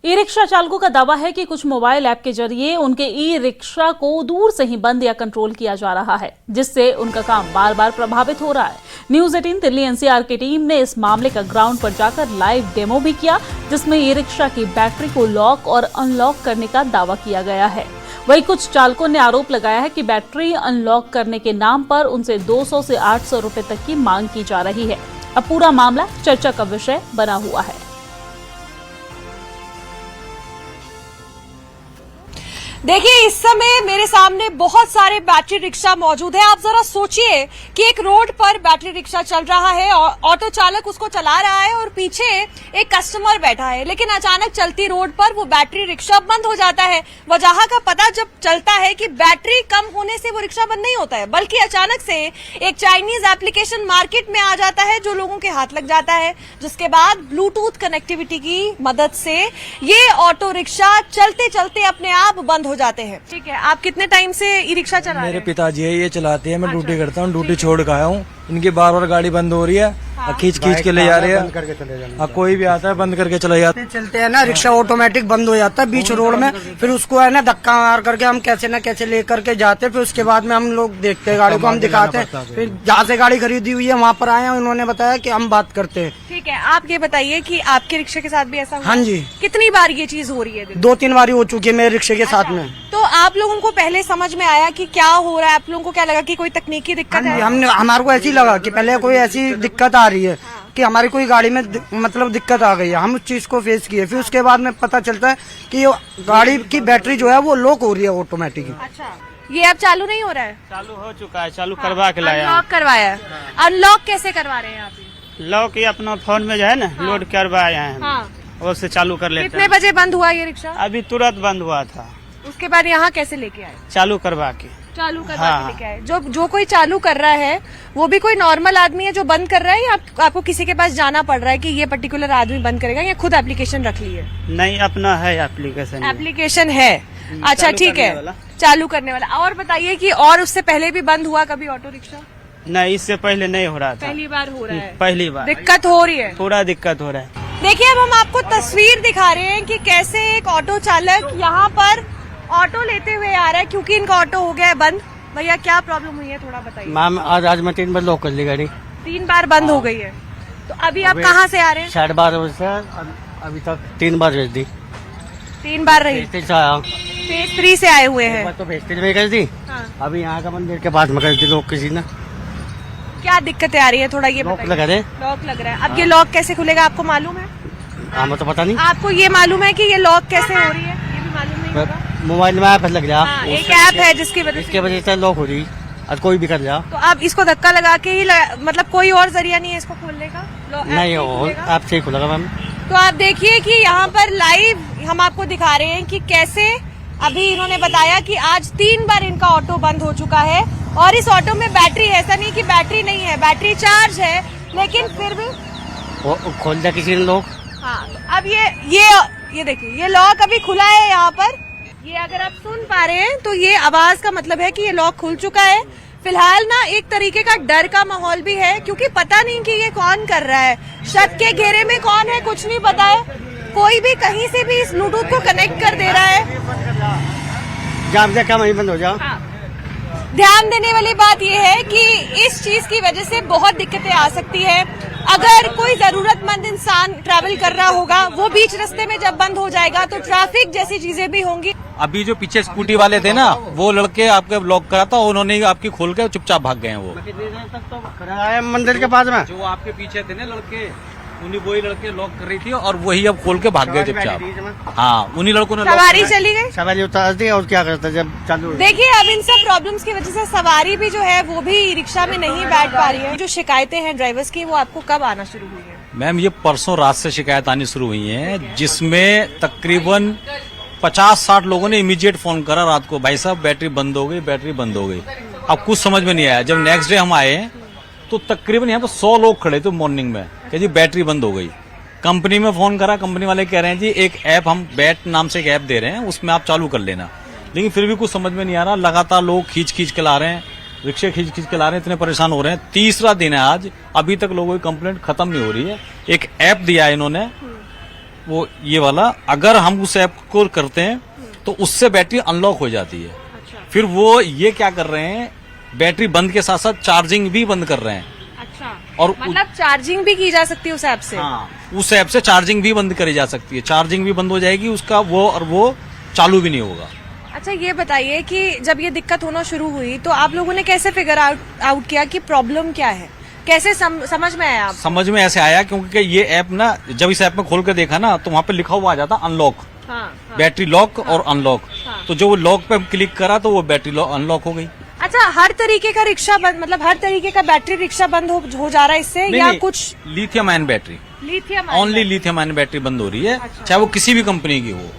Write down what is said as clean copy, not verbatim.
E rickshaw चालकों का दावा है कि कुछ मोबाइल ऐप के जरिए उनके ई रिक्शा को दूर से ही बंद या कंट्रोल किया जा रहा है, जिससे उनका काम बार बार प्रभावित हो रहा है। न्यूज 18 दिल्ली एनसीआर की टीम ने इस मामले का ग्राउंड पर जाकर लाइव डेमो भी किया, जिसमें ई रिक्शा की बैटरी को लॉक और अनलॉक करने का दावा किया गया है। वहीं कुछ चालकों ने आरोप लगाया है कि बैटरी अनलॉक करने के नाम पर उनसे 200 से 800 रुपए तक की मांग की जा रही है। अब पूरा मामला चर्चा का विषय बना हुआ है। देखिए, इस समय मेरे सामने बहुत सारे बैटरी रिक्शा मौजूद है। आप जरा सोचिए कि एक रोड पर बैटरी रिक्शा चल रहा है और ऑटो चालक उसको चला रहा है और पीछे एक कस्टमर बैठा है, लेकिन अचानक चलती रोड पर वो बैटरी रिक्शा बंद हो जाता है। वजह का पता जब चलता है कि बैटरी कम होने से वो रिक्शा बंद नहीं होता है, बल्कि अचानक से एक चाइनीज एप्लीकेशन मार्केट में आ जाता है जो लोगों के हाथ लग जाता है, जिसके बाद ब्लूटूथ कनेक्टिविटी की मदद से ये ऑटो रिक्शा चलते चलते अपने आप बंद हो जाते हैं। ठीक है, आप कितने टाइम से ई रिक्शा चला रहे हैं? मेरे पिताजी है, ये चलाते हैं। मैं ड्यूटी करता हूँ, ड्यूटी छोड़ के आया हूँ। इनकी बार बार गाड़ी बंद हो रही है, खींच के ले जा रहे हैं। कोई भी आता है बंद करके चला जाता है। चलते हैं ना, रिक्शा ऑटोमेटिक बंद हो जाता है बीच रोड में, फिर उसको है ना धक्का मार करके हम कैसे न कैसे लेकर के जाते हैं। फिर उसके बाद में हम लोग देखते हैं गाड़ी को, हम दिखाते हैं। फिर जहाँ से गाड़ी खरीदी हुई है वहाँ पर आए हैं, उन्होंने बताया कि हम बात करते हैं। ठीक है, आप ये बताइए कि आपके रिक्शे के साथ भी ऐसा हुआ? हाँ जी, कितनी बार ये चीज हो रही है? 2-3 बार हो चुकी है मेरे रिक्शे के साथ में। तो आप लोगों को पहले समझ में आया कि क्या हो रहा है? आप लोगों को क्या लगा कि कोई तकनीकी दिक्कत है? हमारे को ऐसी लगा कि पहले कोई ऐसी दिक्कत आ रही है कि हमारी कोई गाड़ी में मतलब दिक्कत आ गई है। हम उस चीज को फेस किए, फिर उसके बाद में पता चलता है कि गाड़ी की बैटरी जो है वो लॉक हो रही है ऑटोमेटिक। अच्छा, ये अब चालू नहीं हो रहा है? चालू हो चुका है, चालू करवा के लाया। अनलॉक करवाया? अनलॉक कैसे करवा रहे हैं आप? लॉक ये अपना फोन में जो है ना लोड करवाया है, हाँ। और उससे चालू कर लेते हैं। कितने बजे बंद हुआ ये रिक्शा? अभी तुरंत बंद हुआ था। उसके बाद यहाँ कैसे लेके आए? चालू करवा के। चालू करवा हाँ। के लेके आए। जो कोई चालू कर रहा है वो भी कोई नॉर्मल आदमी है जो बंद कर रहा है, या आपको किसी के पास जाना पड़ रहा है कि ये पर्टिकुलर आदमी बंद करेगा, या खुद एप्लीकेशन रख ली है? नहीं, अपना है एप्लीकेशन। एप्लीकेशन है? अच्छा, ठीक है, चालू करने वाला। और बताइए कि और उससे पहले भी बंद हुआ कभी ऑटो रिक्शा? नहीं, इससे पहले नहीं हो रहा था। पहली बार हो रहा है? पहली बार दिक्कत हो रही है? पूरा दिक्कत हो रहा है। देखिए, अब हम आपको तस्वीर दिखा रहे हैं कि कैसे एक ऑटो चालक यहाँ पर ऑटो लेते हुए आ रहा है, क्योंकि इनका ऑटो हो गया है बंद। भैया, क्या प्रॉब्लम हुई है, थोड़ा बताइए। मैम, आज मैं 3 बार लॉक कर ली गाड़ी। 3 बार बंद हो गई है, तो अभी आप कहाँ से आ रहे हैं? 12:30 बजे से अभी तक 3 बार भेज दी। 3 बार रही? फेज 3 से आए हुए हैं। तो भेजते में कर दी। हाँ। अभी यहाँ का मंदिर के पास में कर दी लोग किसी ने। क्या दिक्कतें आ रही है, थोड़ा ये लॉक लगा दे। लॉक लग रहा है। अब ये लॉक कैसे खुलेगा, आपको मालूम है? हमें तो पता नहीं। आपको ये मालूम है कि ये लॉक कैसे हो रही है? ये भी मालूम नहीं होगा? मोबाइल में ऐप लग जा। हाँ, एक ऐप है जिसकी वजह से लॉक हो रही, और कोई भी कर जा। तो आप इसको धक्का लगा के ही मतलब कोई और जरिया नहीं है इसको खोलने का? नहीं, ऐप से ही खुलेगा मैम। तो आप देखिए कि यहाँ पर लाइव हम आपको दिखा रहे हैं कि कैसे अभी इन्होंने बताया कि आज 3 बार इनका ऑटो बंद हो चुका है, और इस ऑटो में बैटरी है। ऐसा नहीं कि बैटरी नहीं है, बैटरी चार्ज है, लेकिन फिर भी खोल दिया किसी ने लोग। हाँ, तो अब ये देखिए, ये लॉक अभी खुला है यहाँ पर। ये अगर आप सुन पा रहे हैं तो ये आवाज का मतलब है कि ये लॉक खुल चुका है। फिलहाल ना एक तरीके का डर का माहौल भी है, क्योंकि पता नहीं कि ये कौन कर रहा है, छत के घेरे में कौन है, कुछ नहीं पता है। कोई भी कहीं से भी इस ब्लूटूथ को कनेक्ट कर दे रहा है। क्या वहीं बंद हो जाओ। हाँ। ध्यान देने वाली बात यह है कि इस चीज की वजह से बहुत दिक्कतें आ सकती है। अगर कोई जरूरतमंद इंसान ट्रैवल कर रहा होगा, वो बीच रास्ते में जब बंद हो जाएगा तो ट्रैफिक जैसी चीजें भी होंगी। अभी जो पीछे स्कूटी वाले थे ना, वो लड़के आपके ब्लॉक करा था, उन्होंने आपकी खोल के चुपचाप भाग गए हैं। वो मंदिर के पास में जो आपके पीछे थे ना लड़के, उन्हीं वही लड़के लॉक कर रही थी, और वही अब खोल के भाग गए चुपचाप। हाँ, उन्हीं लड़कों ने सवारी चली गई, सवारी उतार दी, और क्या करता जब चालू। देखिए, अब इन सब प्रॉब्लम्स की वजह से सवारी भी जो है वो भी रिक्शा में नहीं बैठ पा रही है। जो शिकायतें हैं ड्राइवर्स की, वो आपको कब आना शुरू हुई है? मैम, ये परसों रात से शिकायत आनी शुरू हुई है, जिसमें तकरीबन 50-60 लोगों ने इमीडिएट फोन करा रात को, भाई साहब बैटरी बंद हो गई, बैटरी बंद हो गई। अब कुछ समझ में नहीं आया। जब नेक्स्ट डे हम आए तो तकरीबन यहाँ पर 100 लोग खड़े थे मॉर्निंग में कि जी बैटरी बंद हो गई। कंपनी में फोन करा, कंपनी वाले कह रहे हैं जी एक ऐप हम बैट नाम से एक ऐप दे रहे हैं, उसमें आप चालू कर लेना। लेकिन फिर भी कुछ समझ में नहीं आ रहा। लगातार लोग खींच के ला रहे हैं, रिक्शे खींच के ला रहे हैं, इतने परेशान हो रहे हैं। तीसरा दिन है आज, अभी तक लोगों की कंप्लेंट खत्म नहीं हो रही है। एक ऐप दिया है इन्होंने, वो ये वाला, अगर हम उस ऐप को करते हैं तो उससे बैटरी अनलॉक हो जाती है। फिर वो ये क्या कर रहे हैं, बैटरी बंद के साथ साथ चार्जिंग भी बंद कर रहे हैं। अच्छा, और मतलब चार्जिंग भी की जा सकती है उस ऐप से? हाँ, उस ऐप से चार्जिंग भी बंद करी जा सकती है, चार्जिंग भी बंद हो जाएगी उसका, वो चालू भी नहीं होगा। अच्छा, ये बताइए कि जब ये दिक्कत होना शुरू हुई तो आप लोगों ने कैसे फिगर आउट किया कि प्रॉब्लम क्या है, कैसे समझ में आया? आप समझ में ऐसे आया क्योंकि ये ऐप ना, जब इस ऐप में खोल कर देखा ना तो वहाँ पे लिखा हुआ आ जाता अनलॉक, हाँ, बैटरी लॉक और अनलॉक। तो जो वो लॉक पे क्लिक करा तो वो बैटरी अनलॉक हो गई। अच्छा, हर तरीके का रिक्शा बंद, मतलब हर तरीके का बैटरी रिक्शा बंद हो जा रहा है इससे, या कुछ? Lithium ion battery, lithium only lithium ion battery बंद हो रही है, चाहे वो किसी भी कंपनी की हो।